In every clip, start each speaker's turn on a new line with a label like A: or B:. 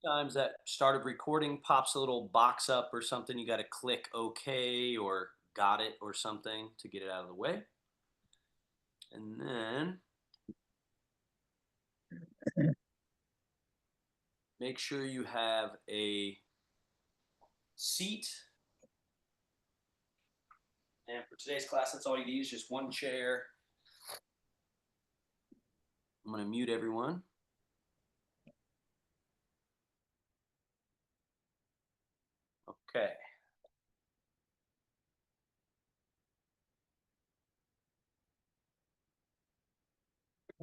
A: Sometimes that start of recording pops a little box up or something. You got to click OK or got it or something to get it out of the way. And then make sure you have a seat. And for today's class, that's all you need is just one chair. I'm going to mute everyone. Okay.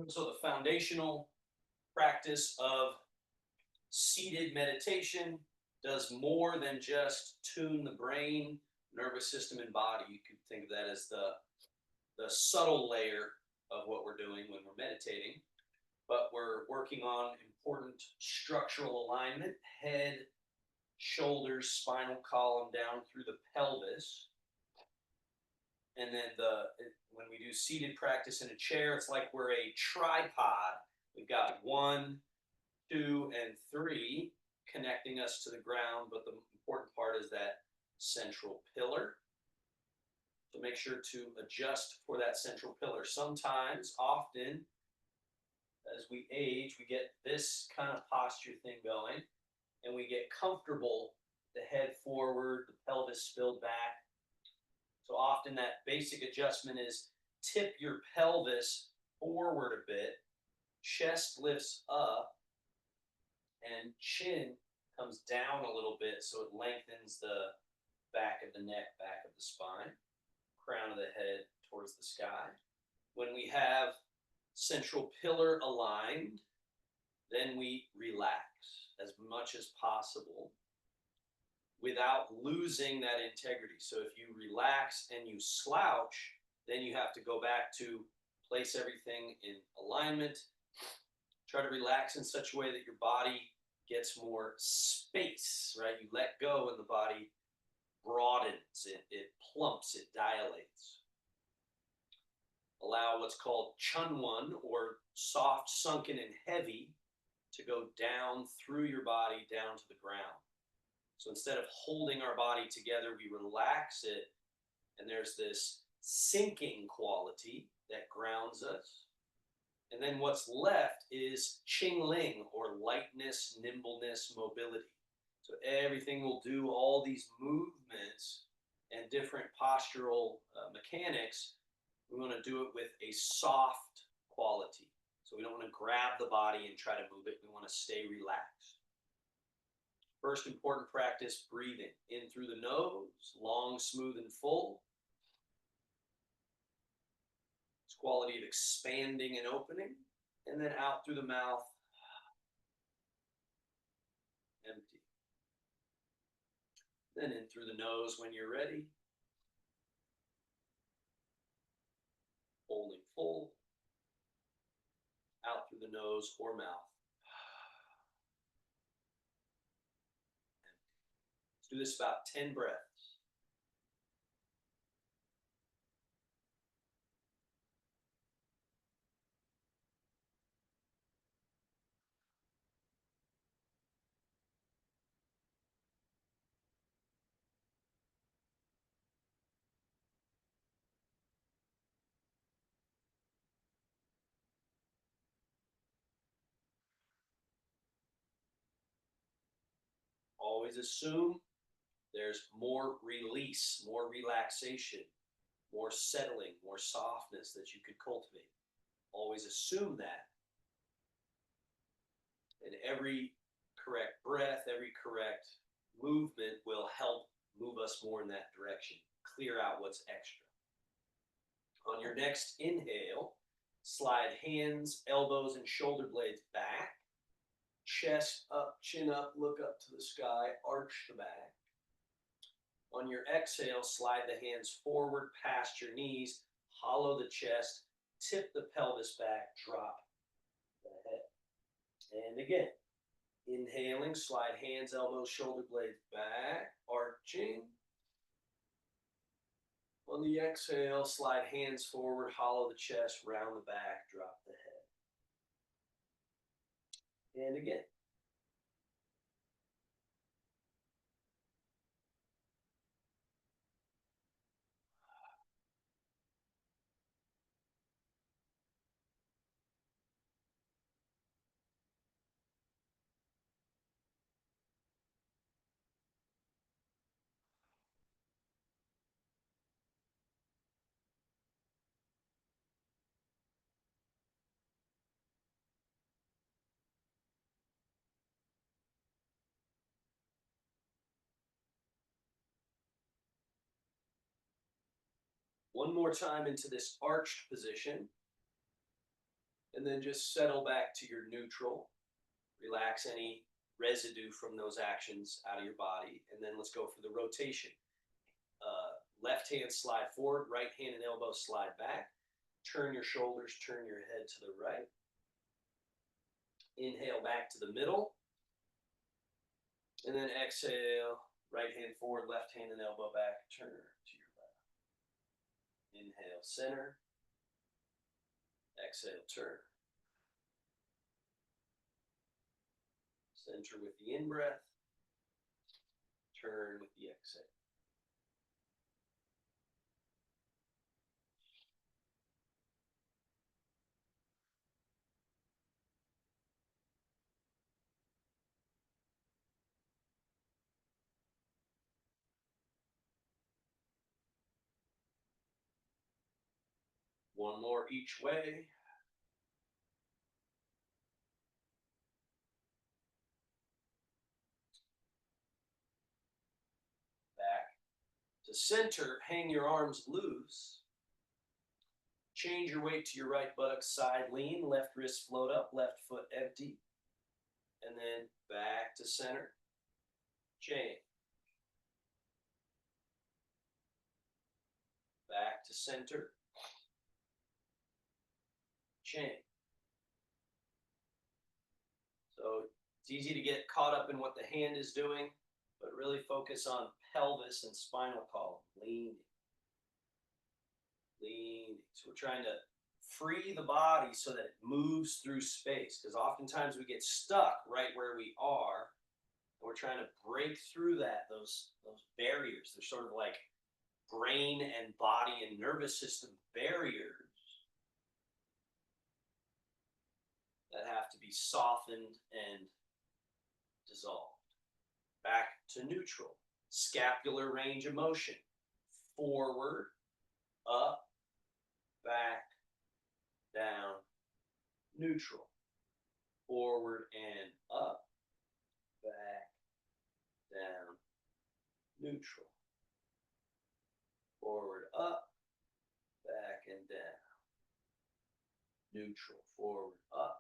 A: So the foundational practice of seated meditation does more than just tune the brain, nervous system, and body. You could think of that as the subtle layer of what we're doing when we're meditating. But we're working on important structural alignment, head, shoulders, spinal column down through the pelvis. And then when we do seated practice in a chair, it's like we're a tripod. We've got 1, 2, and 3 connecting us to the ground, but the important part is that central pillar. So make sure to adjust for that central pillar. Sometimes, often, as we age, we get this kind of posture thing going, and we get comfortable, the head forward, the pelvis spilled back. So often that basic adjustment is tip your pelvis forward a bit, chest lifts up, and chin comes down a little bit so it lengthens the back of the neck, back of the spine, crown of the head towards the sky. When we have central pillar aligned, then we relax as much as possible without losing that integrity. So if you relax and you slouch, then you have to go back to place everything in alignment. Try to relax in such a way that your body gets more space, right? You let go and the body broadens, it plumps, it dilates. Allow what's called chunwon, or soft, sunken, and heavy, to go down through your body down to the ground. So instead of holding our body together, we relax it, and there's this sinking quality that grounds us. And then what's left is Qingling, or lightness, nimbleness, mobility. So everything will do all these movements and different postural mechanics. We want to do it with a soft quality. So we don't want to grab the body and try to move it. We want to stay relaxed. First important practice, breathing in through the nose, long, smooth, and full. It's quality of expanding and opening, and then out through the mouth, empty. Then in through the nose when you're ready, holding full, out through the nose or mouth. Let's do this about 10 breaths. Always assume there's more release, more relaxation, more settling, more softness that you could cultivate. Always assume that. And every correct breath, every correct movement will help move us more in that direction, clear out what's extra. On your next inhale, slide hands, elbows, and shoulder blades back, chest up, chin up, look up to the sky, arch the back. On your exhale, slide the hands forward past your knees, hollow the chest, tip the pelvis back, drop the head. And again, inhaling, slide hands, elbows, shoulder blades back, arching. On the exhale, slide hands forward, hollow the chest, round the back, drop the head. And again, One more time into this arched position. And then just settle back to your neutral. Relax any residue from those actions out of your body. And then let's go for the rotation. Left hand slide forward, right hand and elbow slide back. Turn your shoulders, turn your head to the right. Inhale back to the middle. And then exhale, right hand forward, left hand and elbow back, turn to your left. Inhale, center. Exhale, turn. Center with the in-breath. Turn with the exhale. One more each way. Back to center, hang your arms loose. Change your weight to your right buttock side lean, left wrist float up, left foot empty. And then back to center. Change. Back to center. Change. So it's easy to get caught up in what the hand is doing, but really focus on pelvis and spinal column. Leaning. Leaning. So we're trying to free the body so that it moves through space, because oftentimes we get stuck right where we are, and we're trying to break through those barriers. They're sort of like brain and body and nervous system barriers that have to be softened and dissolved. Back to neutral. Scapular range of motion. Forward, up, back, down, neutral. Forward and up, back, down, neutral. Forward, up, back, and down. Neutral. Forward, up,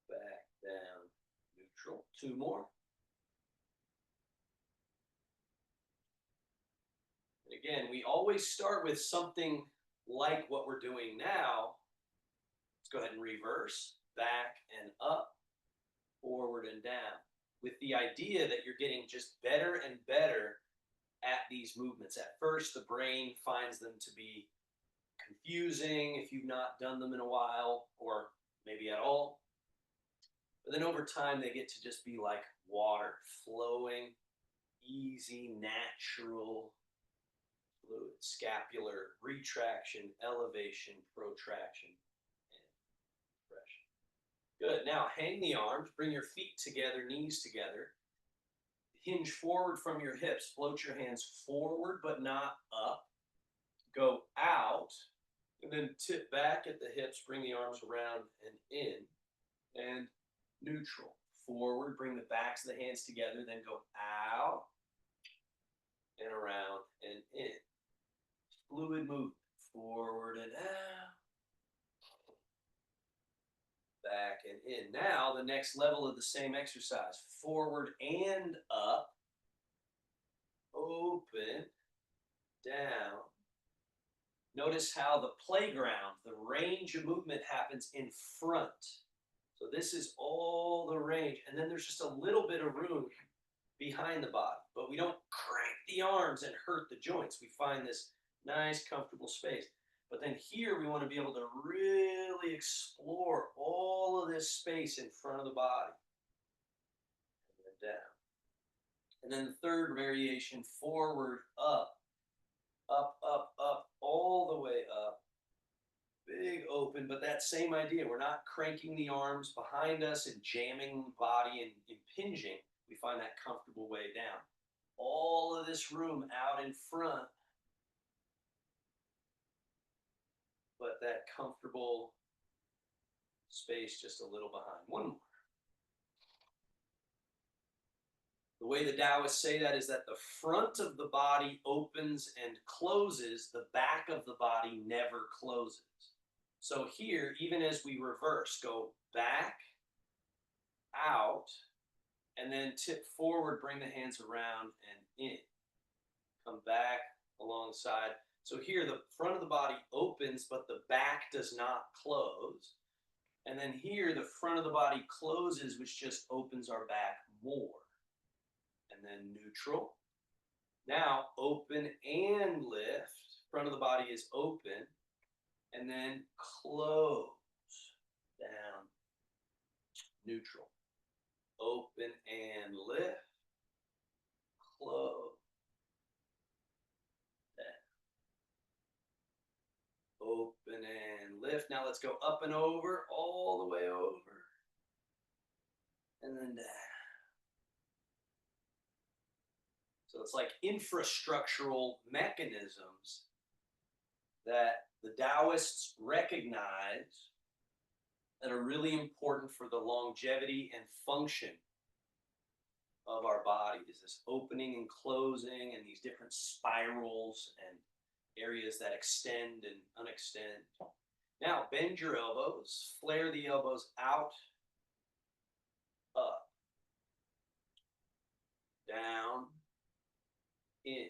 A: back, down, neutral. Two more. And again, we always start with something like what we're doing now. Let's go ahead and reverse. Back and up, forward and down. With the idea that you're getting just better and better at these movements. At first, the brain finds them to be confusing if you've not done them in a while, or maybe at all. But then over time, they get to just be like water, flowing, easy, natural fluid. Scapular retraction, elevation, protraction, and compression. Good. Now hang the arms, bring your feet together, knees together. Hinge forward from your hips. Float your hands forward, but not up. Go out, and then tip back at the hips. Bring the arms around and in, and neutral. Forward, bring the backs of the hands together, then go out, and around, and in. Fluid movement. Forward and out. Back and in. Now, the next level of the same exercise. Forward and up. Open. Down. Notice how the playground, the range of movement happens in front. So this is all the range. And then there's just a little bit of room behind the body. But we don't crank the arms and hurt the joints. We find this nice, comfortable space. But then here we want to be able to really explore all of this space in front of the body. And then down. And then the third variation, forward, up, up, up, up, all the way up. Big open, but that same idea. We're not cranking the arms behind us and jamming the body and impinging. We find that comfortable way down. All of this room out in front, but that comfortable space just a little behind. One more. The The way the Taoists say that is that the front of the body opens and closes, the back of the body never closes. So here, even as we reverse, go back, out, and then tip forward, bring the hands around and in. Come back alongside. So here, the front of the body opens, but the back does not close. And then here, the front of the body closes, which just opens our back more. And then neutral. Now open and lift. Front of the body is open. And then close. Down. Neutral. Open and lift. Close. Down. Open and lift. Now let's go up and over, all the way over. And then down. So it's like infrastructural mechanisms that the Taoists recognize that are really important for the longevity and function of our body. Is this opening and closing and these different spirals and areas that extend and unextend. Now bend your elbows, flare the elbows out, up, down, in.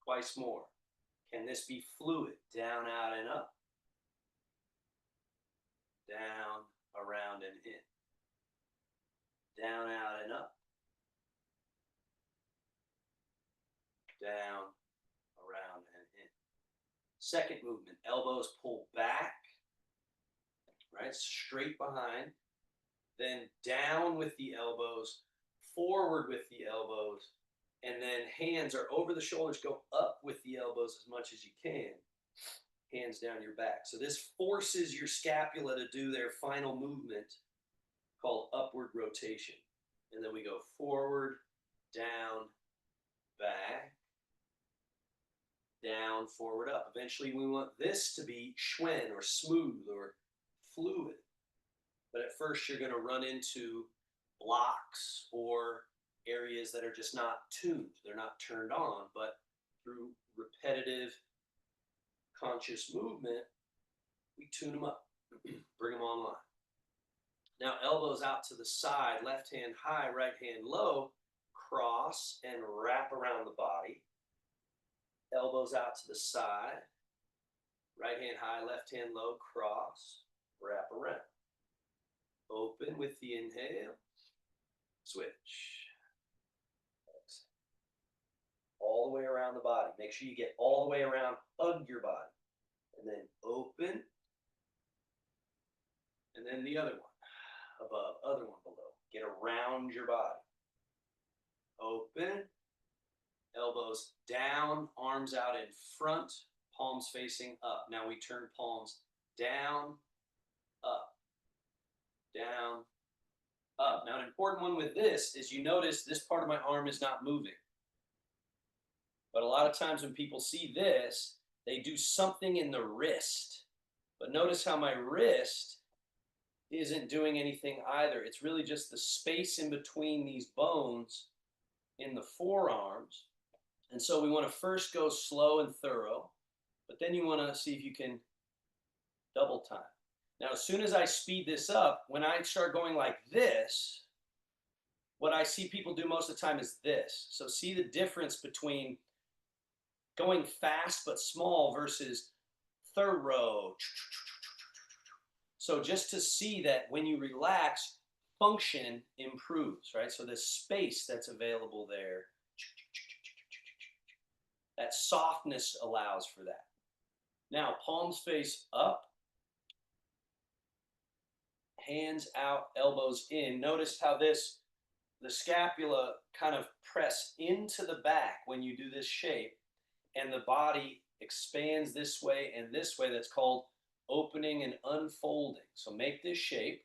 A: Twice more. Can this be fluid? Down, out, and up. Down, around, and in. Down, out, and up. Down, around, and in. Second movement, elbows pull back, right? Straight behind. Then down with the elbows, forward with the elbows, and then hands are over the shoulders, go up with the elbows as much as you can. Hands down your back. So this forces your scapula to do their final movement called upward rotation. And then we go forward, down, back, down, forward, up. Eventually we want this to be schwen or smooth or fluid. But at first you're going to run into blocks or areas that are just not tuned. They're not turned on, but through repetitive conscious movement, we tune them up, bring them online. Now elbows out to the side, left hand high, right hand low, cross and wrap around the body. Elbows out to the side, right hand high, left hand low, cross, wrap around. Open with the inhale, switch. All the way around the body. Make sure you get all the way around, hug your body. And then open. And then the other one above, other one below. Get around your body. Open. Elbows down, arms out in front, palms facing up. Now we turn palms down, up, down, up. Now an important one with this is you notice this part of my arm is not moving. But a lot of times when people see this, they do something in the wrist. But notice how my wrist isn't doing anything either. It's really just the space in between these bones in the forearms. And so we want to first go slow and thorough, but then you want to see if you can double time. Now, as soon as I speed this up, when I start going like this, what I see people do most of the time is this. So see the difference between going fast but small versus thorough. So just to see that when you relax, function improves, right? So the space that's available there, that softness allows for that. Now, palms face up, hands out, elbows in. Notice how the scapula kind of press into the back when you do this shape, and the body expands this way and this way. That's called opening and unfolding. So make this shape,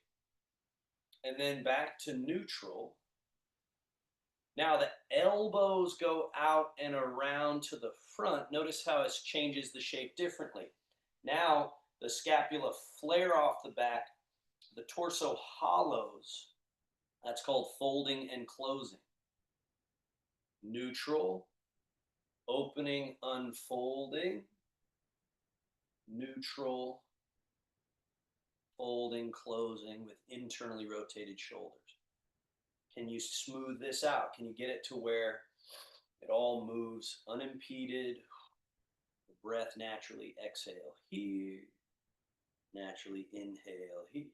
A: and then back to neutral. Now the elbows go out and around to the front. Notice how it changes the shape differently. Now the scapula flare off the back, the torso hollows. That's called folding and closing. neutral, opening, unfolding, neutral, folding, closing with internally rotated shoulders. Can you smooth this out? Can you get it to where it all moves unimpeded? The breath naturally exhale here, naturally inhale here,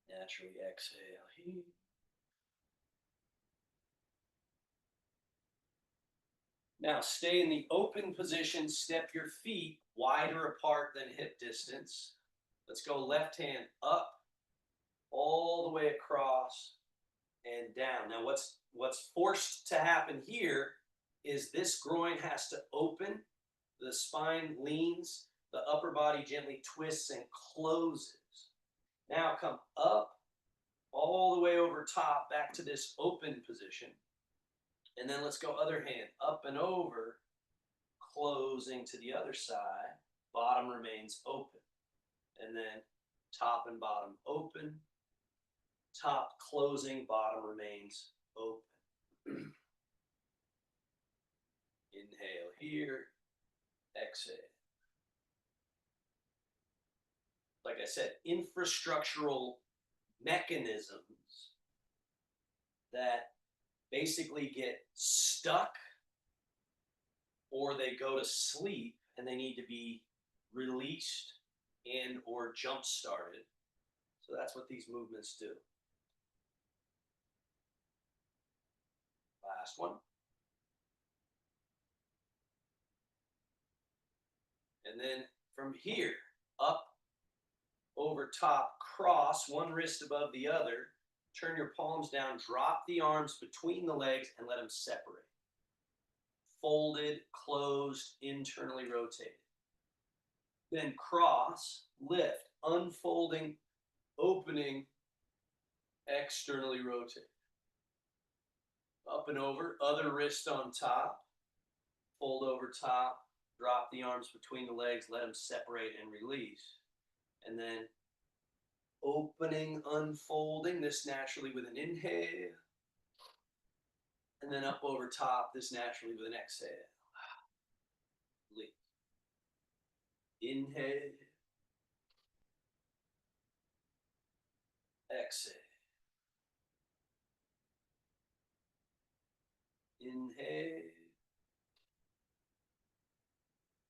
A: naturally exhale here. Now stay in the open position, step your feet wider apart than hip distance. Let's go left hand up, all the way across and down. Now what's forced to happen here is this groin has to open, the spine leans, the upper body gently twists and closes. Now come up, all the way over top, back to this open position. And then let's go other hand, up and over, closing to the other side, bottom remains open. And then top and bottom open, top closing, bottom remains open. Inhale here, exhale. Like I said, infrastructural mechanisms that basically get stuck or they go to sleep and they need to be released and or jump started. So that's what these movements do. Last one. And then from here, up, over top, cross, one wrist above the other, turn your palms down, drop the arms between the legs and let them separate. Folded, closed, internally rotated. Then cross, lift, unfolding, opening, externally rotated. Up and over, other wrist on top, fold over top, drop the arms between the legs, let them separate and release. And then opening, unfolding, this naturally with an inhale. And then up over top, this naturally with an exhale. Release. Inhale. Exhale. Inhale.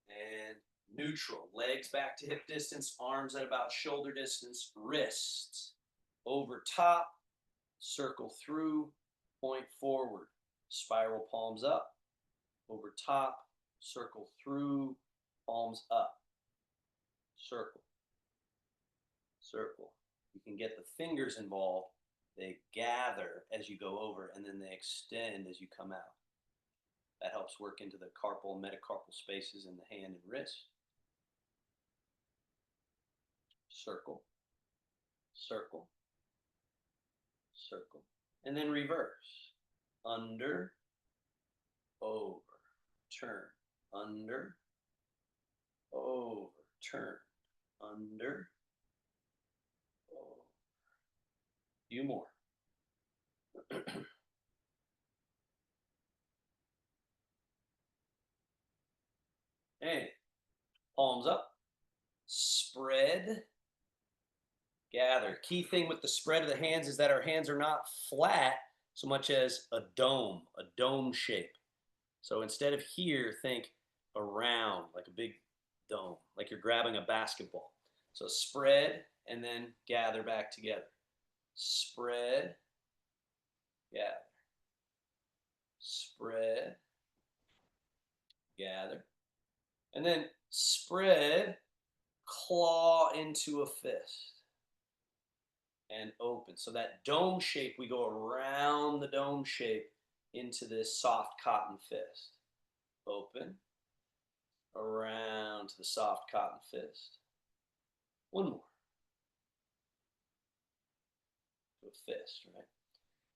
A: And neutral. Legs back to hip distance, arms at about shoulder distance, wrists over top, circle through, point forward, spiral palms up, over top, circle through, palms up, circle, circle. You can get the fingers involved. They gather as you go over and then they extend as you come out. That helps work into the carpal and metacarpal spaces in the hand and wrist. Circle, circle, circle. And then reverse. Under, over, turn, under, over, turn, under, over. A few more. And palms up, spread, gather. Key thing with the spread of the hands is that our hands are not flat so much as a dome shape. So instead of here, think around like a big dome, like you're grabbing a basketball. So spread and then gather back together. Spread, gather. Spread, gather. And then spread, claw into a fist. And open. So that dome shape, we go around the dome shape into this soft cotton fist. Open, around to the soft cotton fist. One more. To a fist, right?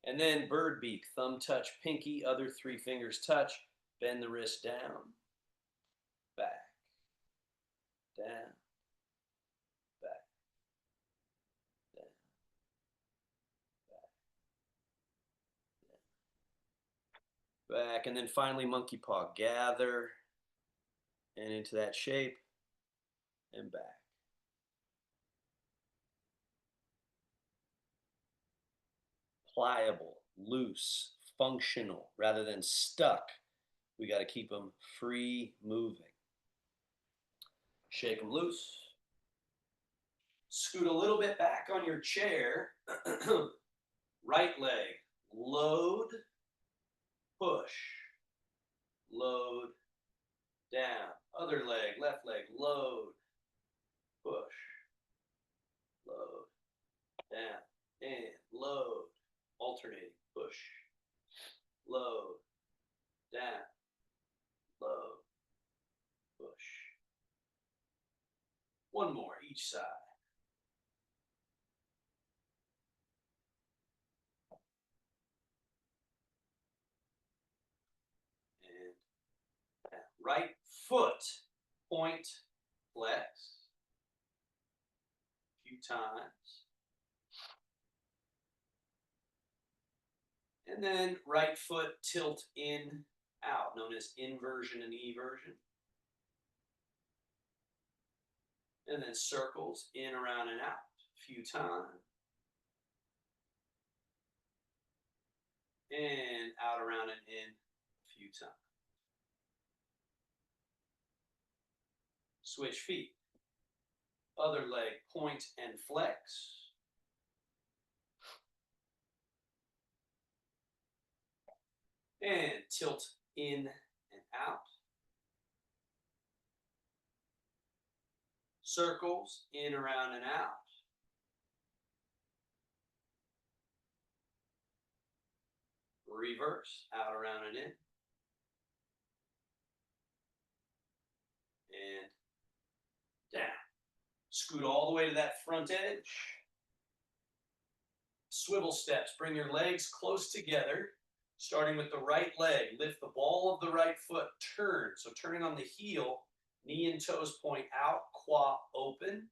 A: And then bird beak, thumb touch, pinky, other three fingers touch, bend the wrist down, back, down, back, down, back, down. back, and then finally monkey paw. Gather and into that shape and back. Pliable, loose, functional, rather than stuck. We got to keep them free moving. Shake them loose. Scoot a little bit back on your chair. Right leg, load, push, load, down. Other leg, left leg, load, push, load, down, and load. Alternating, push, load, down, load, push. One more each side. And down. Right foot, point, flex. A few times. And then right foot tilt in, out, known as inversion and eversion. And then circles in, around, and out a few times. And out, around, and in a few times. Switch feet. Other leg, point and flex. And tilt in and out. Circles in, around, and out. Reverse, out, around, and in. And down. Scoot all the way to that front edge. Swivel steps. Bring your legs close together, starting with the right leg. Lift the ball of the right foot. Turn. So turning on the heel, knee and toes point out, quad open.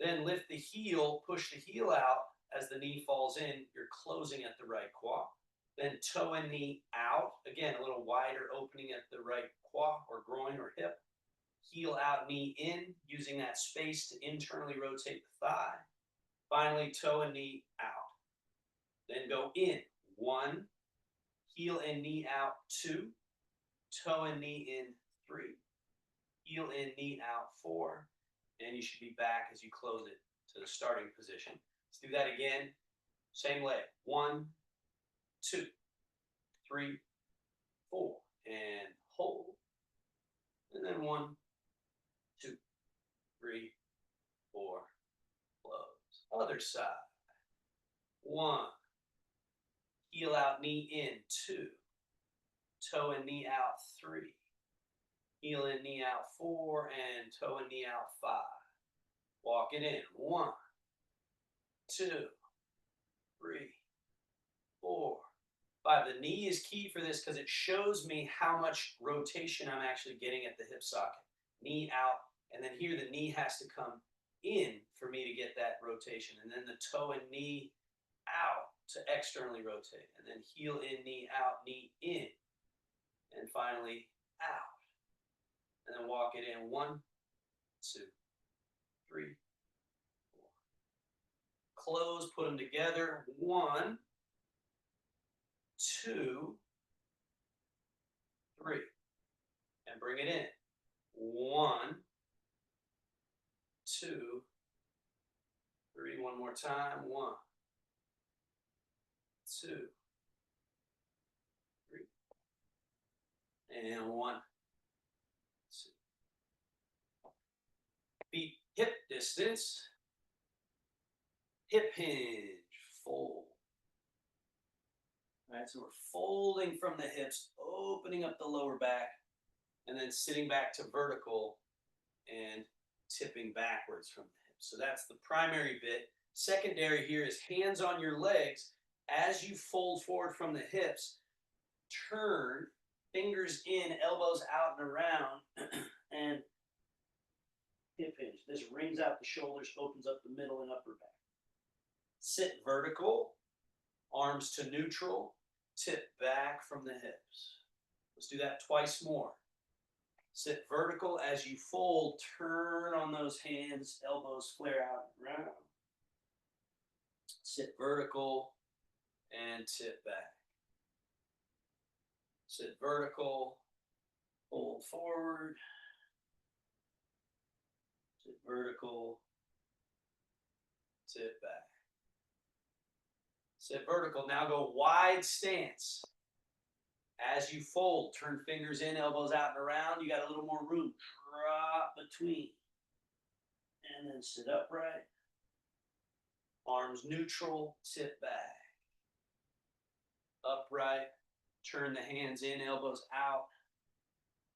A: Then lift the heel, push the heel out as the knee falls in. You're closing at the right quad. Then toe and knee out. Again, a little wider opening at the right quad or groin or hip. Heel out, knee in, using that space to internally rotate the thigh. Finally, toe and knee out. Then go in. 1, heel and knee out. 2, toe and knee in. 3, heel in, knee out. 4, and you should be back as you close it to the starting position. Let's do that again. Same leg. 1, 2, 3, 4, and hold. And then 1, 2, 3, 4, close. Other side. 1, heel out, knee in. 2, toe and knee out. 3, heel and knee out. 4, and toe and knee out. 5. Walk it in. 1, 2, 3, 4, 5. The knee is key for this because it shows me how much rotation I'm actually getting at the hip socket. Knee out, and then here the knee has to come in for me to get that rotation. And then the toe and knee out to externally rotate. And then heel in, knee out, knee in. And finally, out. And then walk it in. 1, 2, 3, 4. Close, put them together. 1, 2, 3. And bring it in. 1, 2, 3. One more time. 1, 2, 3. And 1, 2. Feet hip distance. Hip hinge. Fold. All right, so we're folding from the hips, opening up the lower back, and then sitting back to vertical and tipping backwards from the hips. So that's the primary bit. Secondary here is hands on your legs. As you fold forward from the hips, turn, fingers in, elbows out and around, and hip hinge. This wrings out the shoulders, opens up the middle and upper back. Sit vertical, arms to neutral, tip back from the hips. Let's do that twice more. Sit vertical as you fold, turn on those hands, elbows flare out and round. Sit vertical and tip back. Sit vertical, fold forward, sit vertical, tip back. Sit vertical. Now go wide stance. As you fold, turn fingers in, elbows out and around. You got a little more room. Drop between. And then sit upright. Arms neutral, tip back. Upright. Turn the hands in, elbows out.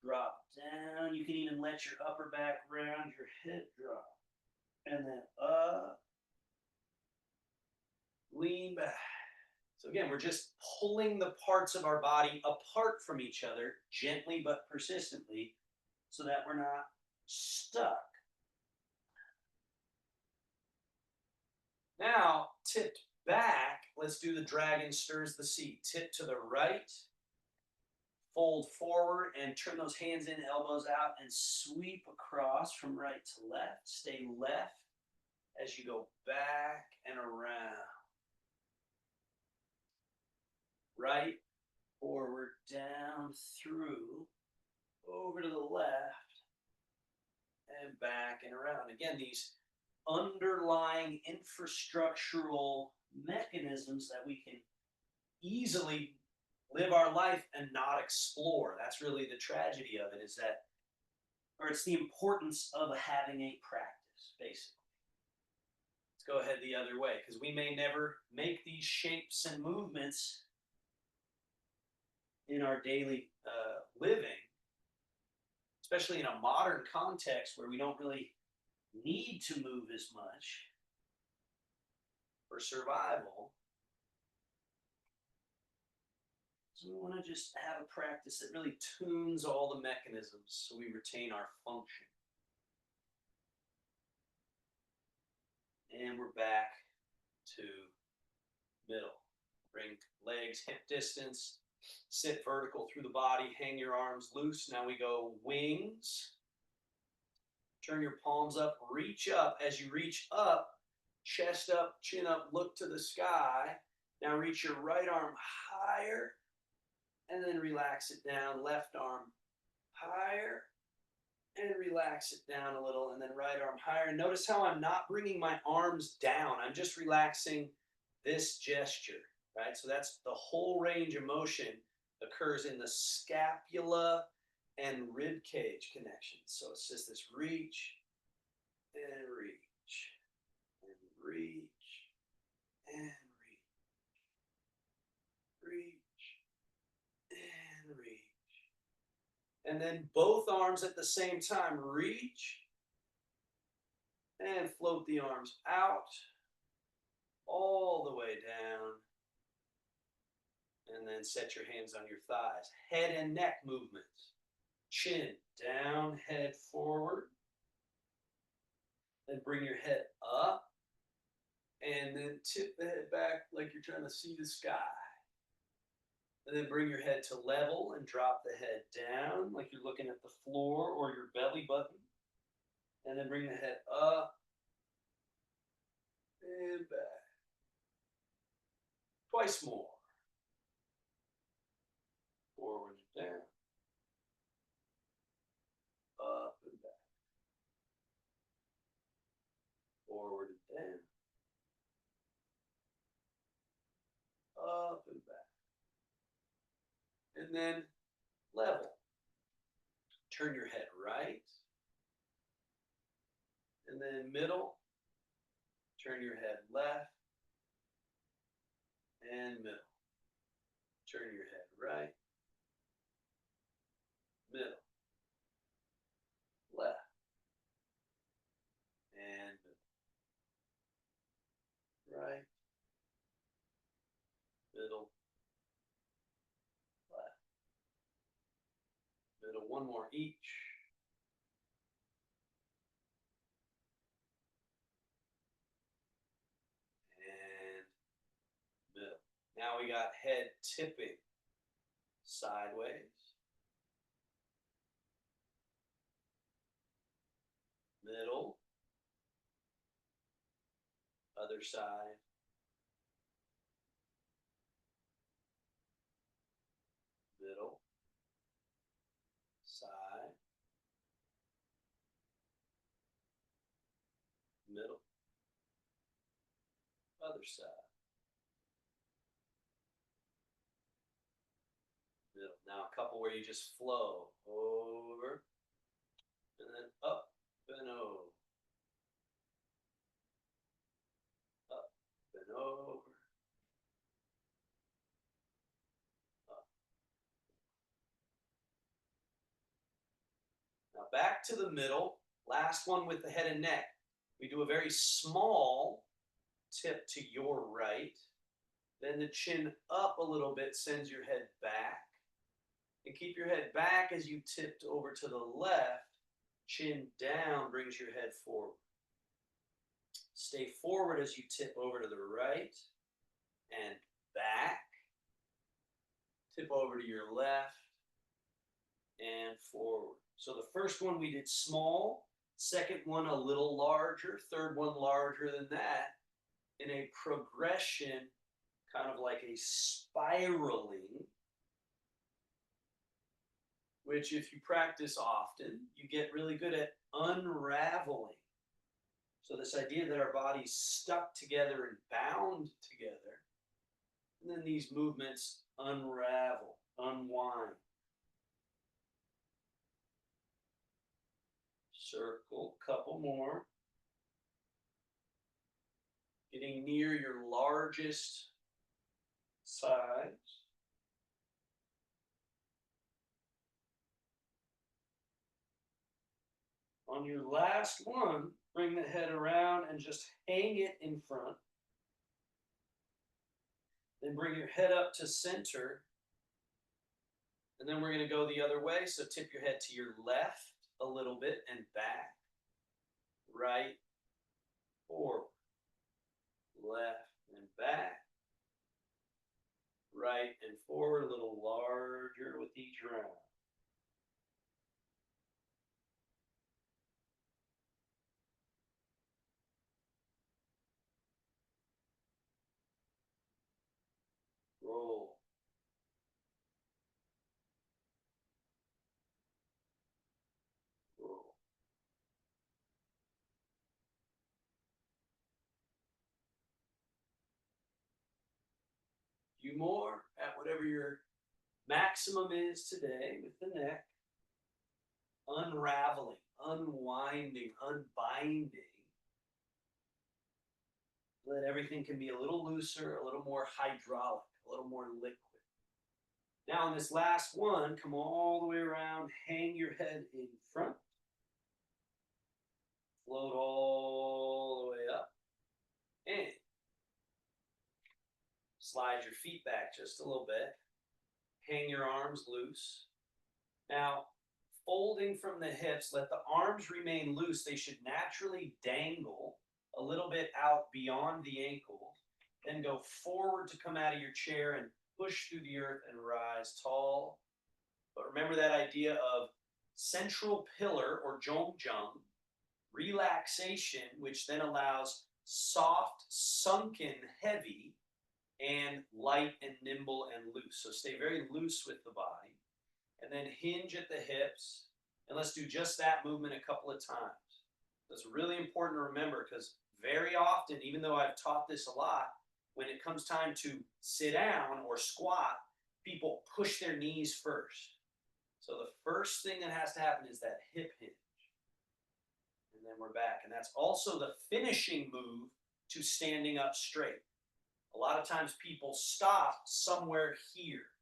A: Drop down. You can even let your upper back round your hip drop. And then up. Lean back. So again, we're just pulling the parts of our body apart from each other, gently but persistently, so that we're not stuck. Now, tipped back, let's do the dragon stirs the seat. Tip to the right, fold forward, and turn those hands in, elbows out, and sweep across from right to left. Stay left as you go back and around. Right, forward, down, through, over to the left, and back and around. Again, these underlying infrastructural mechanisms that we can easily live our life and not explore. That's really the tragedy of it, is that, or it's the importance of having a practice, basically. Let's go ahead the other way, because we may never make these shapes and movements in our daily living, especially in a modern context where we don't really need to move as much for survival. So we want to just have a practice that really tunes all the mechanisms so we retain our function. And we're back to middle. Bring legs hip distance. Sit vertical through the body, hang your arms loose. Now we go wings. Turn your palms up, reach up. As you reach up, chest up, chin up, look to the sky. Now reach your right arm higher, and then relax it down. Left arm higher, and relax it down a little, and then right arm higher. And notice how I'm not bringing my arms down. I'm just relaxing this gesture. Right? So that's the whole range of motion occurs in the scapula and rib cage connection. So it's just this reach and reach and reach and reach and reach. And then both arms at the same time, reach and float the arms out all the way down. And then set your hands on your thighs. Head and neck movements. Chin down, head forward. Then bring your head up. And then tip the head back like you're trying to see the sky. And then bring your head to level and drop the head down like you're looking at the floor or your belly button. And then bring the head up and back. Twice more. Forward and down. Up and back. Forward and down. Up and back. And then level. Turn your head right. And then middle. Turn your head left. And middle. Turn your head right. Middle. Left. And middle. Right. Middle. Left. Middle. One more each. And middle. Now Now we got head tipping sideways, middle, other side, middle, side, middle, other side, middle. Now a couple where you just flow over and then up and over, up and over, up. Now back to the middle, last one with the head and neck. We do a very small tip to your right, then the chin up a little bit sends your head back, and keep your head back as you tipped over to the left, chin down brings your head forward. Stay forward as you tip over to the right and back, tip over to your left and forward. So the first one we did small, second one a little larger, third one larger than that, in a progression, kind of like a spiraling, which if you practice often, you get really good at unraveling. So this idea that our body's stuck together and bound together, and then these movements unravel, unwind. Circle, couple more. Getting near your largest sides. On your last one, bring the head around and just hang it in front. Then bring your head up to center. And then we're going to go the other way. So tip your head to your left a little bit and back. Right, forward. Left and back. Right and forward, a little larger with each round. Roll. Roll. Few more at whatever your maximum is today with the neck. Unraveling, unwinding, unbinding. That everything can be a little looser, a little more hydraulic, a little more liquid. Now on this last one, come all the way around, hang your head in front. Float all the way up. And slide your feet back just a little bit. Hang your arms loose. Now, folding from the hips, let the arms remain loose. They should naturally dangle a little bit out beyond the ankle. Then go forward to come out of your chair and push through the earth and rise tall. But remember that idea of central pillar or jong-jung, relaxation, which then allows soft, sunken, heavy, and light and nimble and loose. So stay very loose with the body. And then hinge at the hips. And let's do just that movement a couple of times. That's really important to remember because very often, even though I've taught this a lot, when it comes time to sit down or squat, people push their knees first. So the first thing that has to happen is that hip hinge. And then we're back. And that's also the finishing move to standing up straight. A lot of times people stop somewhere here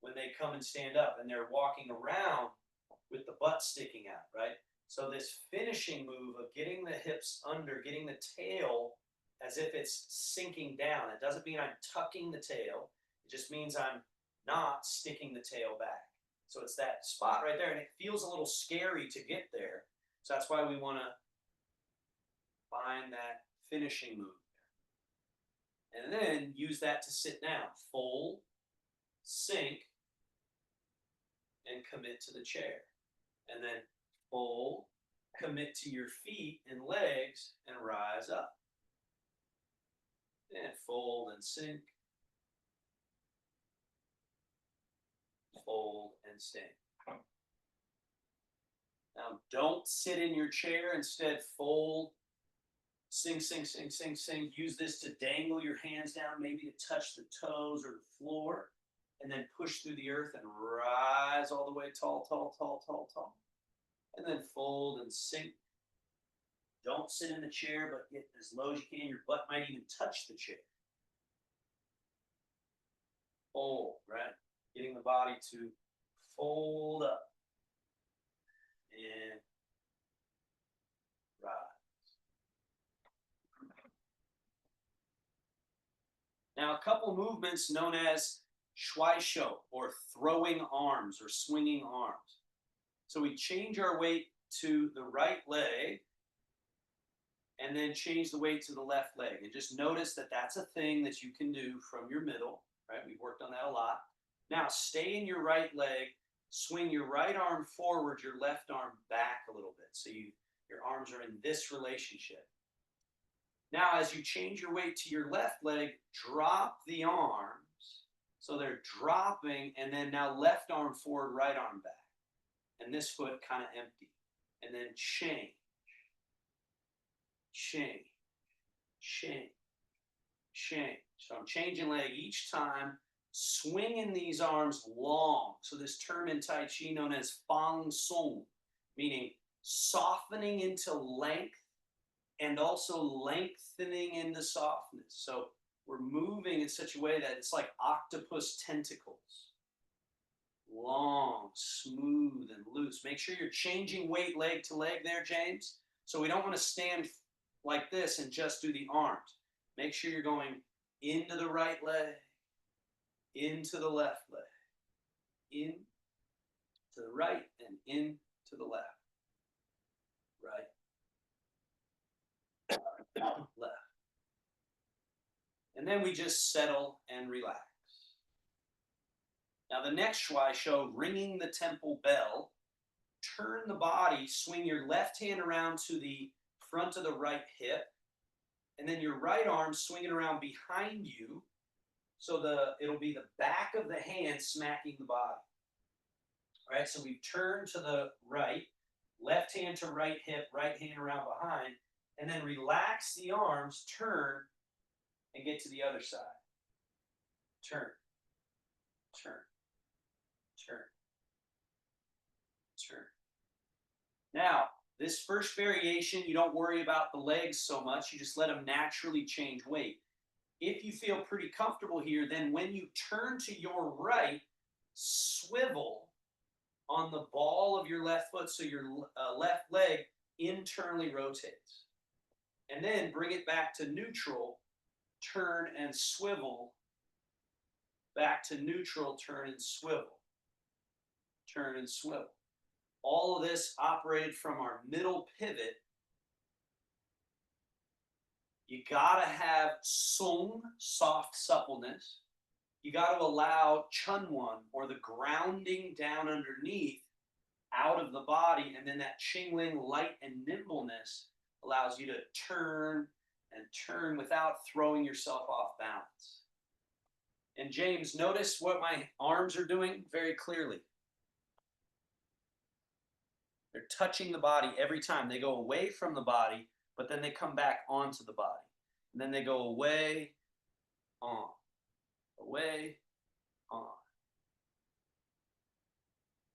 A: when they come and stand up and they're walking around with the butt sticking out, right? So this finishing move of getting the hips under, getting the tail as if it's sinking down. It doesn't mean I'm tucking the tail. It just means I'm not sticking the tail back. So it's that spot right there, and it feels a little scary to get there. So that's why we want to find that finishing move. And then use that to sit down. Fold, sink, and commit to the chair. And then fold, commit to your feet and legs, and rise up. And fold and sink. Fold and sink. Now, don't sit in your chair. Instead, fold, sink, sink, sink, sink, sink. Use this to dangle your hands down, maybe to touch the toes or the floor, and then push through the earth and rise all the way tall, tall, tall, tall, tall. And then fold and sink. Don't sit in the chair, but get as low as you can. Your butt might even touch the chair. Fold, right? Getting the body to fold up and rise. Now, a couple movements known as shuaisho, or throwing arms or swinging arms. So we change our weight to the right leg and then change the weight to the left leg. And just notice that that's a thing that you can do from your middle, right? We've worked on that a lot. Now, stay in your right leg, swing your right arm forward, your left arm back a little bit. So your arms are in this relationship. Now, as you change your weight to your left leg, drop the arms. So they're dropping, and then now left arm forward, right arm back. And this foot kind of empty. And then change, change, change, change. So I'm changing leg each time, swinging these arms long. So this term in Tai Chi known as Fang Song, meaning softening into length and also lengthening into softness. So we're moving in such a way that it's like octopus tentacles. Long, smooth, and loose. Make sure you're changing weight leg to leg there, James. So we don't want to stand like this and just do the arms. Make sure you're going into the right leg, into the left leg, in to the right, and in to the left. Right, left. And then we just settle and relax. Now the next shuaisho, ringing the temple bell. Turn the body, swing your left hand around to the front of the right hip, and then your right arm, swing it around behind you, so it'll be the back of the hand smacking the body. All right, so we've turned to the right, left hand to right hip, right hand around behind, and then relax the arms, turn, and get to the other side. Turn, turn, turn, turn. Now, this first variation, you don't worry about the legs so much. You just let them naturally change weight. If you feel pretty comfortable here, then when you turn to your right, swivel on the ball of your left foot so your left leg internally rotates. And then bring it back to neutral, turn and swivel, back to neutral, turn and swivel, turn and swivel. All of this operated from our middle pivot. You gotta have sung, soft suppleness. You gotta allow chunwan, or the grounding down underneath, out of the body, and then that qingling, light and nimbleness, allows you to turn and turn without throwing yourself off balance. And James, notice what my arms are doing very clearly. They're touching the body every time. They go away from the body, but then they come back onto the body. And then they go away, on, away, on.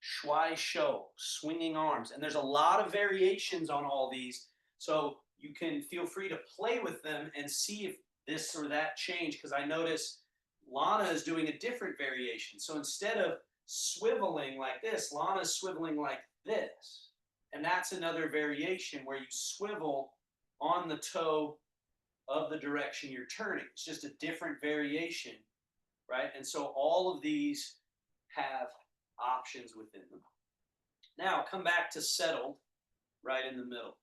A: Shuaisho, swinging arms. And there's a lot of variations on all these, so you can feel free to play with them and see if this or that change, because I notice Lana is doing a different variation. So instead of swiveling like this, Lana's swiveling like this. And that's another variation where you swivel on the toe of the direction you're turning. It's just a different variation, right? And so all of these have options within them. Now come back to settled, right in the middle.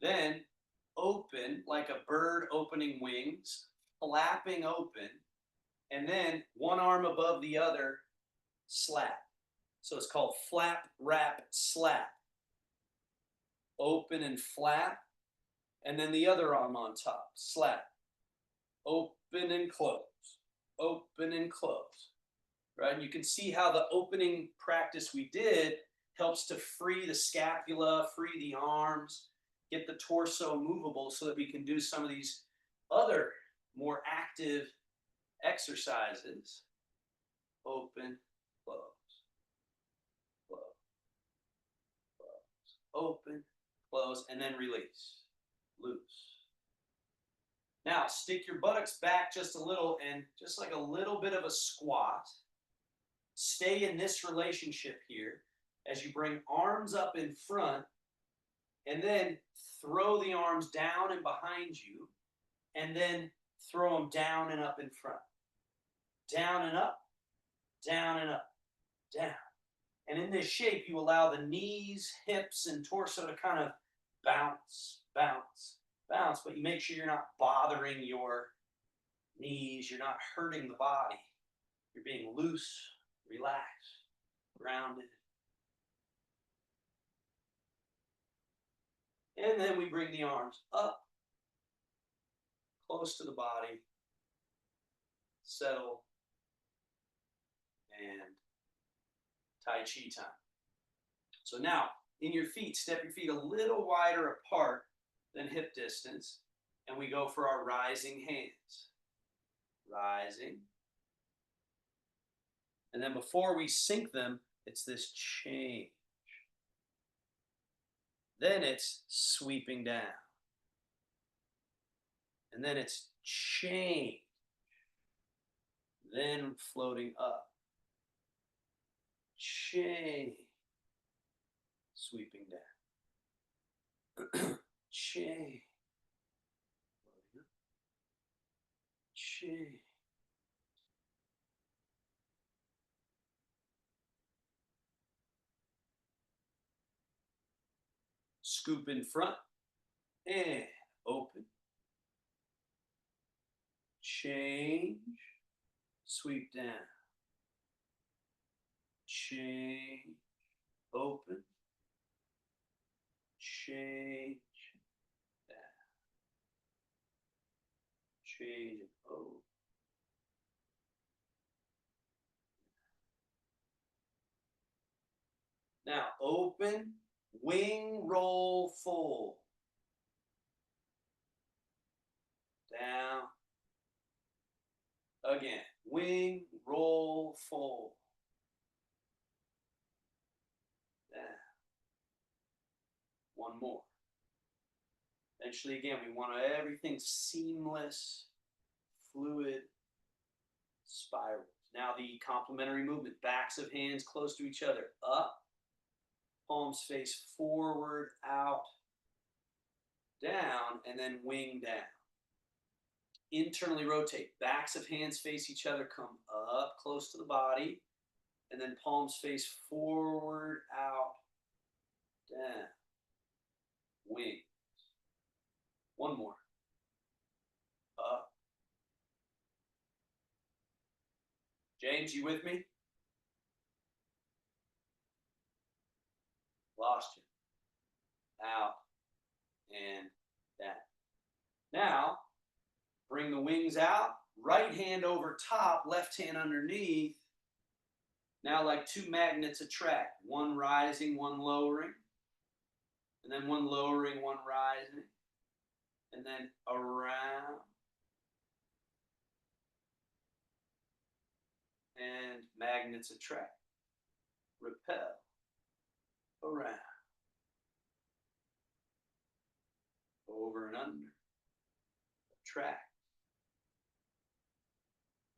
A: Then open like a bird opening wings, flapping open, and then one arm above the other, slap. So it's called flap, wrap, slap. Open and flap, and then the other arm on top, slap. Open and close, open and close. Right? And you can see how the opening practice we did helps to free the scapula, free the arms, get the torso movable so that we can do some of these other more active exercises. Open, close, close, close, open, close, and then release, loose. Now, stick your buttocks back just a little and just like a little bit of a squat. Stay in this relationship here as you bring arms up in front and then throw the arms down and behind you and then throw them down and up in front. Down and up, down and up, down. And in this shape, you allow the knees, hips, and torso to kind of bounce, bounce, bounce, but you make sure you're not bothering your knees, you're not hurting the body. You're being loose, relaxed, grounded. And then we bring the arms up, close to the body, settle, and Tai Chi time. So now, in your feet, step your feet a little wider apart than hip distance, and we go for our rising hands. Rising. And then before we sink them, it's this change. Then it's sweeping down. And then it's change. Then floating up. Change. Sweeping down. Change. Floating up. Change. Scoop in front and open. Change. Sweep down. Change. Open. Change. Down. Change and open. Now open. Wing, roll, fold. Down. Again. Wing, roll, fold. Down. One more. Eventually, again, we want everything seamless, fluid, spirals. Now the complementary movement. Backs of hands close to each other. Up. Palms face forward, out, down, and then wing down. Internally rotate. Backs of hands face each other, come up close to the body, and then palms face forward, out, down, wings. One more. Up. James, you with me? Lost you. Out and down. Now, bring the wings out. Right hand over top, left hand underneath. Now like two magnets attract. One rising, one lowering. And then one lowering, one rising. And then around. And magnets attract. Repel. Around. Over and under. Attract.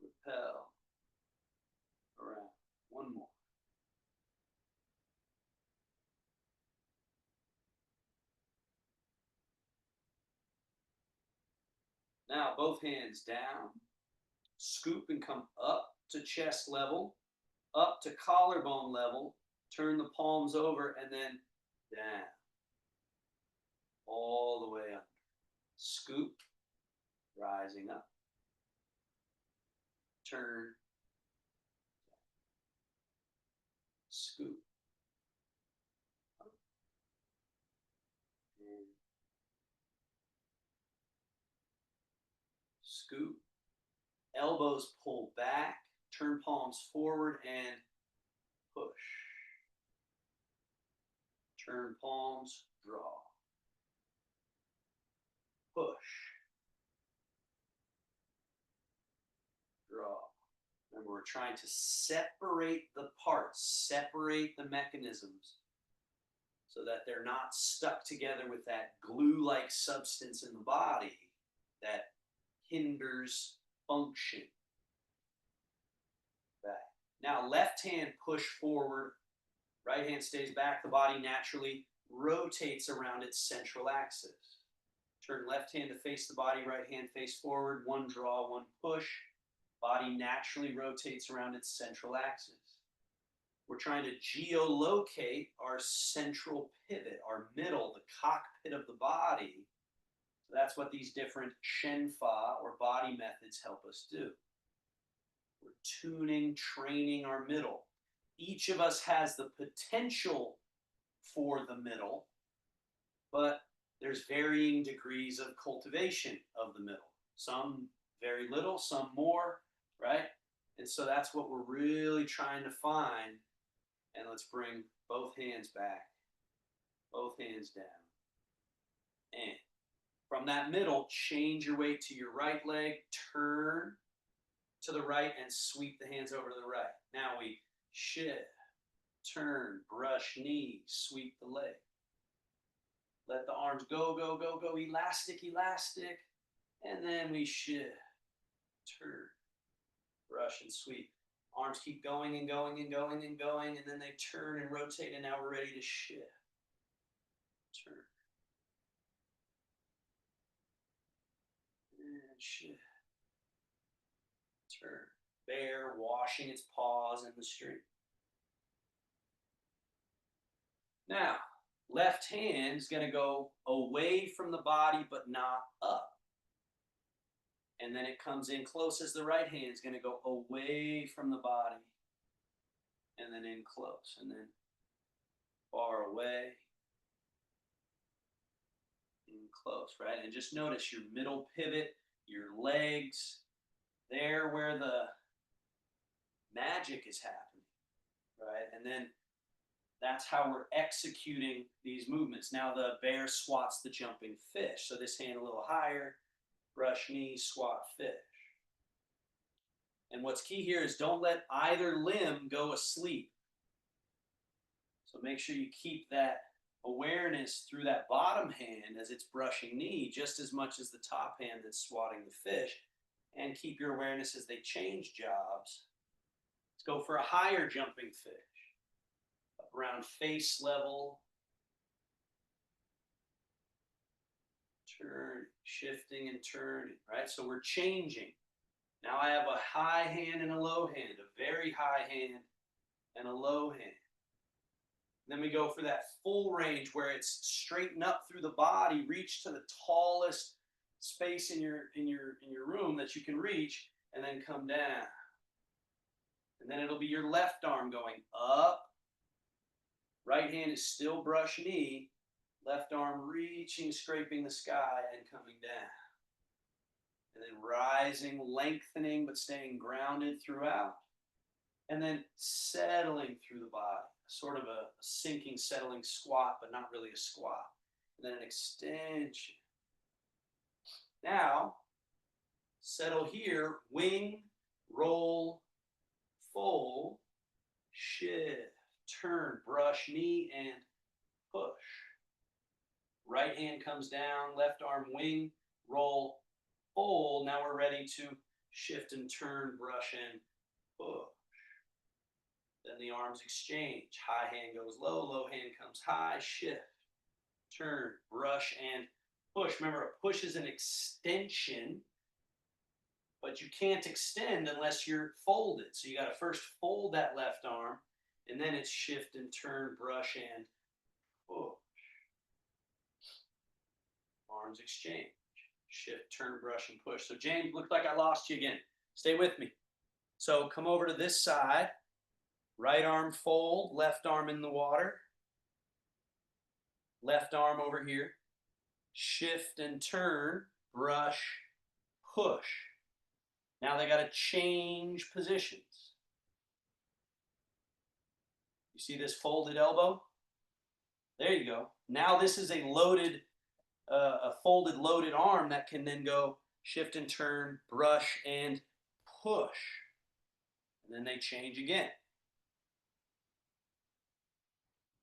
A: Repel. Around. One more. Now both hands down. Scoop and come up to chest level. Up to collarbone level. Turn the palms over and then down. All the way up. Scoop, rising up. turn, scoop, and scoop. Elbows pull back, turn palms forward and push. Turn palms, draw. Push. Draw. Remember, we're trying to separate the parts, separate the mechanisms so that they're not stuck together with that glue-like substance in the body that hinders function. Back. Now, left hand push forward, right hand stays back. The body naturally rotates around its central axis. Turn left hand to face the body, right hand face forward. One draw, one push. Body naturally rotates around its central axis. We're trying to geolocate our central pivot, our middle, the cockpit of the body. So that's what these different Shenfa or body methods help us do. We're tuning, training our middle. Each of us has the potential for the middle, but there's varying degrees of cultivation of the middle. Some very little, some more, right? And so that's what we're really trying to find. And let's bring both hands back, both hands down. And from that middle, change your weight to your right leg, turn to the right and sweep the hands over to the right. Now we shift, turn, brush knee, sweep the leg. Let the arms go, go, go, go, elastic, elastic. And then we shift, turn, brush and sweep. Arms keep going and going and going and going, and then they turn and rotate, and now we're ready to shift. Turn. And shift. Turn. Bear washing its paws in the stream. Now, left hand is going to go away from the body, but not up. And then it comes in close as the right hand is going to go away from the body. And then in close. And then far away. In close, right? And just notice your middle pivot, your legs, there where the magic is happening, right? And then that's how we're executing these movements. Now the bear swats the jumping fish. So this hand a little higher, brush knee, swat fish. And what's key here is don't let either limb go asleep. So make sure you keep that awareness through that bottom hand as it's brushing knee just as much as the top hand that's swatting the fish. And keep your awareness as they change jobs. Let's go for a higher jumping fish. Up around face level. Turn, shifting and turning, right? So we're changing. Now I have a high hand and a low hand, a very high hand and a low hand. Then we go for that full range where it's straighten up through the body, reach to the tallest space in your room that you can reach, and then come down. And then it'll be your left arm going up. Right hand is still brush knee. Left arm reaching, scraping the sky and coming down. And then rising, lengthening, but staying grounded throughout. And then settling through the body. Sort of a sinking, settling squat, but not really a squat. And then an extension. Now, settle here, wing, roll, fold, shift, turn, brush knee, and push. Right hand comes down, left arm wing, roll, fold. Now we're ready to shift and turn, brush and push. Then the arms exchange. High hand goes low, low hand comes high, shift, turn, brush and push. Remember, a push is an extension, but you can't extend unless you're folded. So you got to first fold that left arm, and then it's shift and turn, brush and push. Arms exchange. Shift, turn, brush, and push. So James, looks like I lost you again. Stay with me. So come over to this side, right arm fold, left arm in the water, left arm over here, shift and turn, brush, push. Now they got to change positions. You see this folded elbow? There you go. Now this is a loaded, a folded loaded arm that can then go shift and turn, brush and push. And then they change again.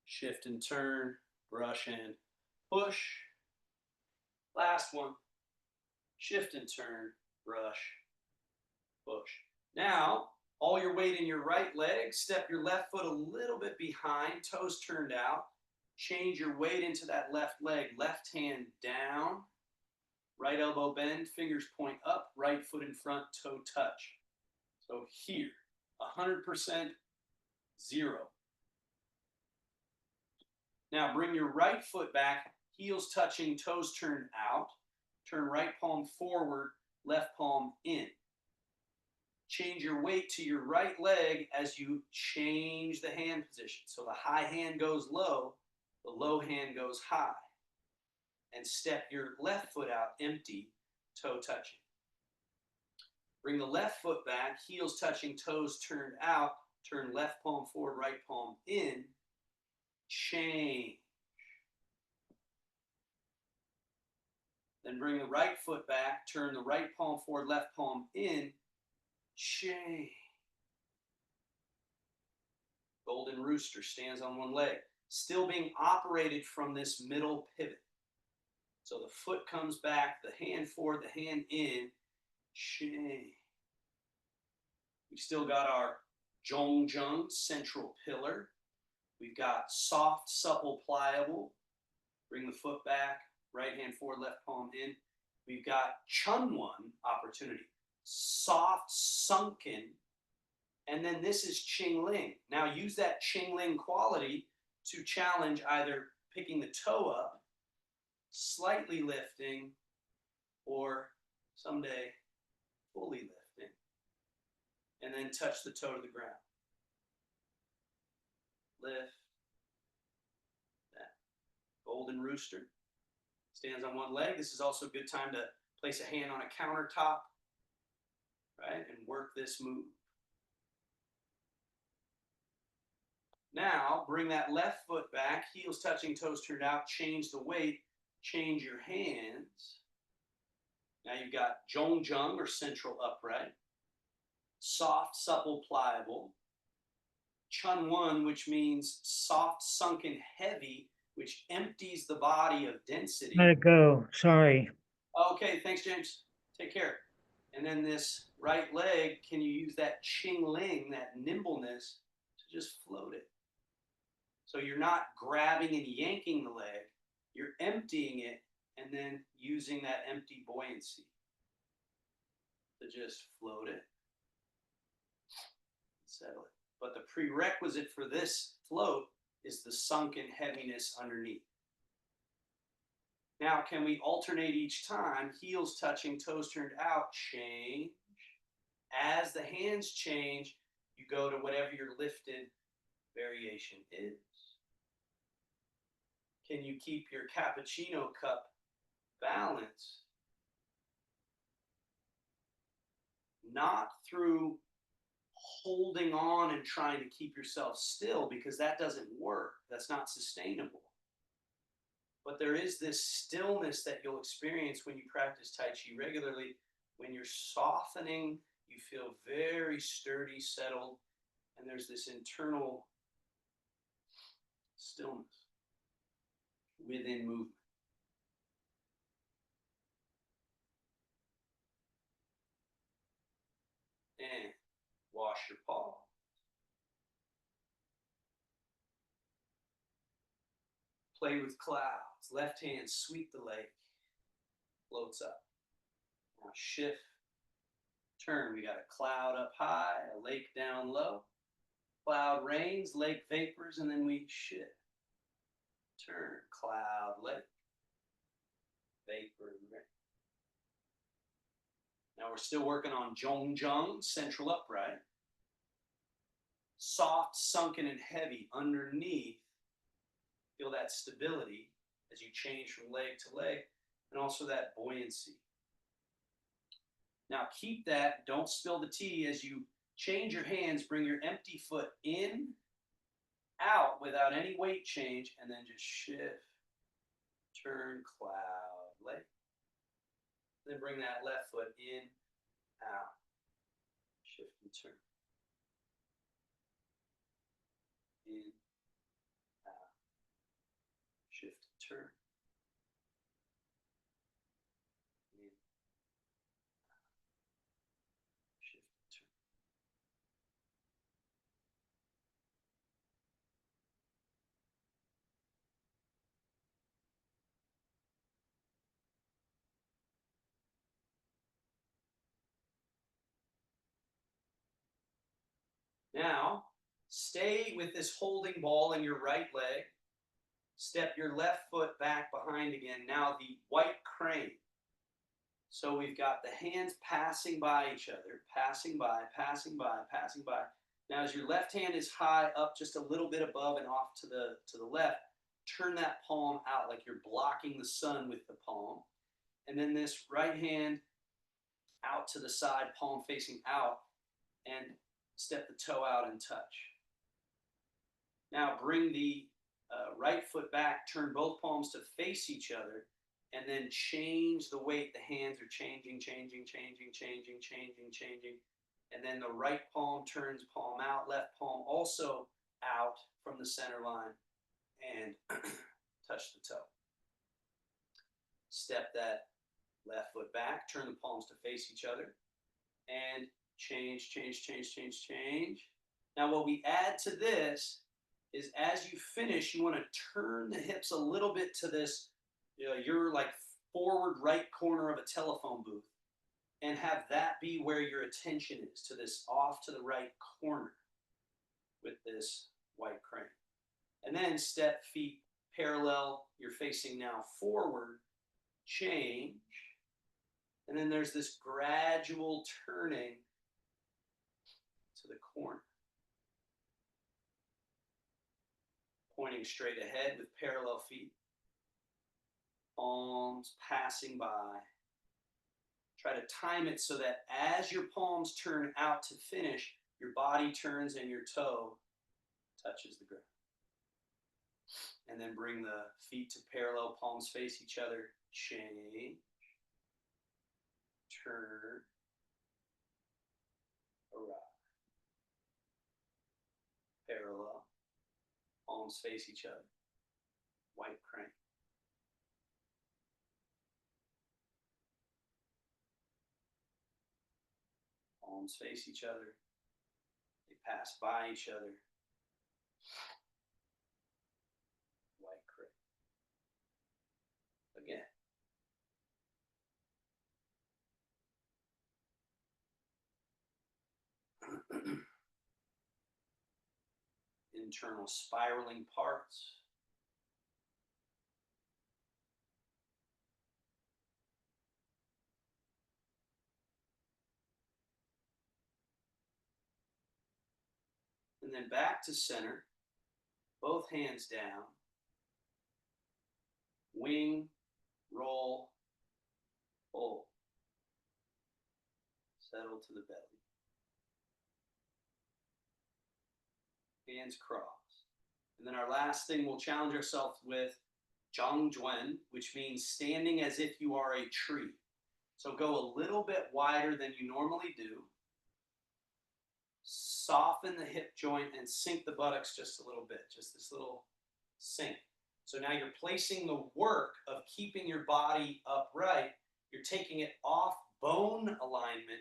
A: Shift and turn, brush and push. Last one. Shift and turn, brush, push. Now, all your weight in your right leg, step your left foot a little bit behind, toes turned out. Change your weight into that left leg, left hand down, right elbow bend, fingers point up, right foot in front, toe touch. So here, 100%, 0. Now bring your right foot back, heels touching, toes turned out. Turn right palm forward, left palm in. Change your weight to your right leg as you change the hand position. So the high hand goes low, the low hand goes high. And step your left foot out empty, toe touching. Bring the left foot back, heels touching, toes turned out. Turn left palm forward, right palm in. Change. Then bring the right foot back, turn the right palm forward, left palm in, change. Golden rooster stands on one leg, still being operated from this middle pivot. So the foot comes back, the hand forward, the hand in, change. We've still got our Zhongjung, central pillar. We've got soft, supple, pliable. Bring the foot back, right hand forward, left palm in. We've got Chunwon, opportunity. Soft, sunken. And then this is Qingling. Now use that Qingling quality to challenge either picking the toe up, slightly lifting, or someday fully lifting. And then touch the toe to the ground. Lift. That. Golden rooster. Stands on one leg. This is also a good time to place a hand on a countertop, right, and work this move. Now, bring that left foot back, heels touching, toes turned out, change the weight, change your hands. Now you've got Zhongjung, or central upright, soft, supple, pliable. Chunwon, which means soft, sunken, heavy, which empties the body of density.
B: Let it go. Sorry.
A: Okay, thanks, James. Take care. And then this right leg, can you use that Qingling, that nimbleness, to just float it? So you're not grabbing and yanking the leg, you're emptying it and then using that empty buoyancy to just float it, settle it. But the prerequisite for this float is the sunken heaviness underneath. Now, can we alternate each time? Heels touching, toes turned out, change. As the hands change, you go to whatever your lifted variation is. Can you keep your cappuccino cup balanced? Not through holding on and trying to keep yourself still, because that doesn't work. That's not sustainable. But there is this stillness that you'll experience when you practice Tai Chi regularly. When you're softening, you feel very sturdy, settled, and there's this internal stillness within movement. And wash your paw. Play with clouds. Left hand sweep the lake. Floats up. Now shift. Turn. We got a cloud up high, a lake down low. Cloud rains, lake vapors, and then we shift. Turn. Cloud, lake. Vapor, rain. Now we're still working on Zhongjung, central upright. soft, sunken, and heavy underneath. Feel that stability as you change from leg to leg, and also that buoyancy. Now keep that, don't spill the tea as you change your hands, bring your empty foot in, out without any weight change, and then just shift, turn, cloud, leg. Then bring that left foot in, out, shift and turn. In, out, shift and turn. In, out, shift and turn. Now, stay with this holding ball in your right leg. Step your left foot back behind again. Now the white crane. So we've got the hands passing by each other, passing by, passing by, passing by. Now as your left hand is high up just a little bit above and off to the left, turn that palm out like you're blocking the sun with the palm. And then this right hand out to the side, palm facing out, and step the toe out and touch. Now bring the right foot back, turn both palms to face each other, and then change the weight. The hands are changing, changing, changing, changing, changing, changing. And then the right palm turns palm out, left palm also out from the center line, and touch the toe. Step that left foot back, turn the palms to face each other, and change, change, change, change, change. Now what we add to this is as you finish, you want to turn the hips a little bit to this, you're like forward right corner of a telephone booth, and have that be where your attention is, to this off to the right corner with this white crane. And then step feet parallel, you're facing now forward, change, and then there's this gradual turning to the corner. Pointing straight ahead with parallel feet. Palms passing by. Try to time it so that as your palms turn out to finish, your body turns and your toe touches the ground. And then bring the feet to parallel, palms face each other. Change. Turn. Arrive. Parallel. Palms face each other. White crane. Palms face each other. They pass by each other. White crane. Again. Internal spiraling parts. And then back to center. Both hands down. Wing, roll, pull. Settle to the belly. Hands crossed. And then our last thing we'll challenge ourselves with Zhangjuan, which means standing as if you are a tree. So go a little bit wider than you normally do. Soften the hip joint and sink the buttocks just a little bit, just this little sink. So now you're placing the work of keeping your body upright. You're taking it off bone alignment.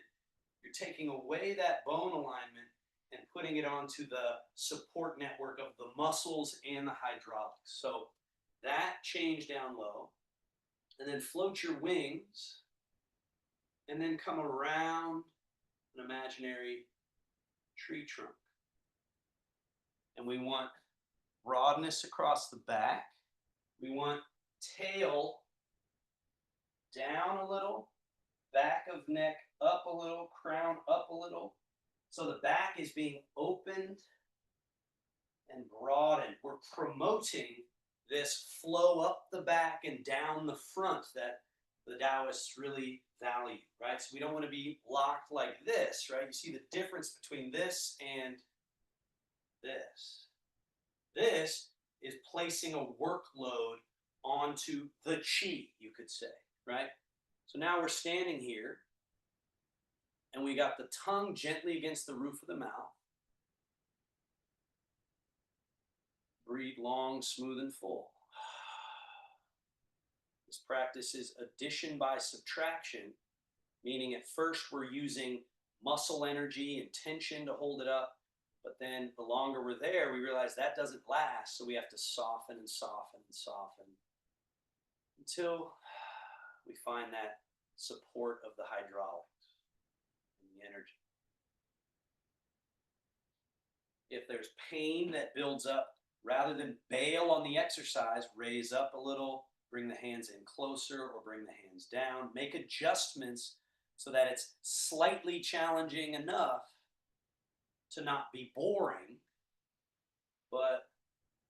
A: You're taking away that bone alignment and putting it onto the support network of the muscles and the hydraulics. So that change down low, and then float your wings, and then come around an imaginary tree trunk. And we want broadness across the back. We want tail down a little, back of neck up a little, crown up a little. So the back is being opened and broaden. We're promoting this flow up the back and down the front that the Taoists really value, right? So we don't want to be locked like this, right? You see the difference between this and this. This is placing a workload onto the chi, you could say, right? So now we're standing here and we got the tongue gently against the roof of the mouth. Breathe long, smooth, and full. This practice is addition by subtraction, meaning at first we're using muscle energy and tension to hold it up, but then the longer we're there, we realize that doesn't last, so we have to soften and soften and soften until we find that support of the hydraulics and the energy. If there's pain that builds up, rather than bail on the exercise, raise up a little, bring the hands in closer or bring the hands down, make adjustments so that it's slightly challenging enough to not be boring, but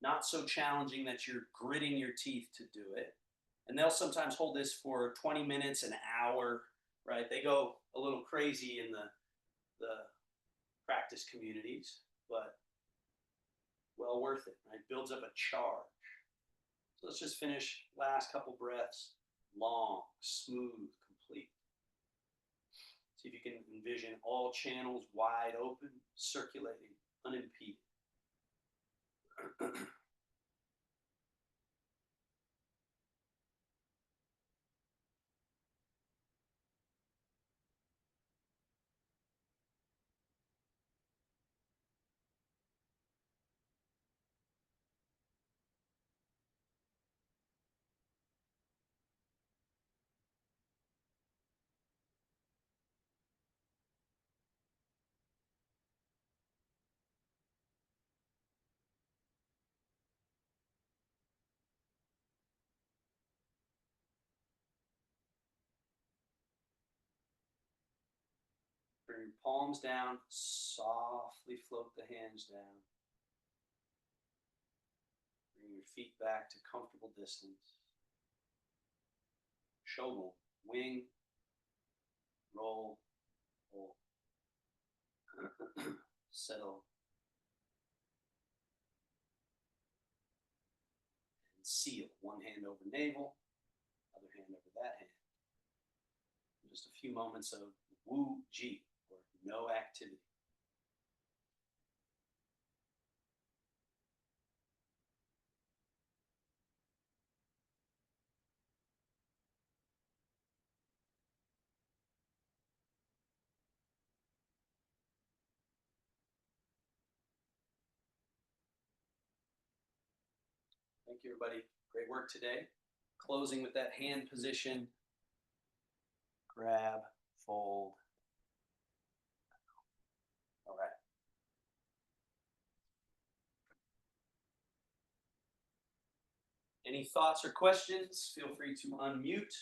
A: not so challenging that you're gritting your teeth to do it. And they'll sometimes hold this for 20 minutes, an hour, right? They go a little crazy in the practice communities, but well worth it, right? Builds up a charge. So let's just finish last couple breaths, long, smooth, complete. See if you can envision all channels wide open, circulating, unimpeded. Bring your palms down, softly float the hands down. Bring your feet back to comfortable distance. Shogun, wing, roll, pull. Settle. And seal. One hand over navel, other hand over that hand. Just a few moments of Wu Ji, or no activity. Thank you, everybody. Great work today. Closing with that hand position. Grab, fold. All right. Any thoughts or questions? Feel free to unmute.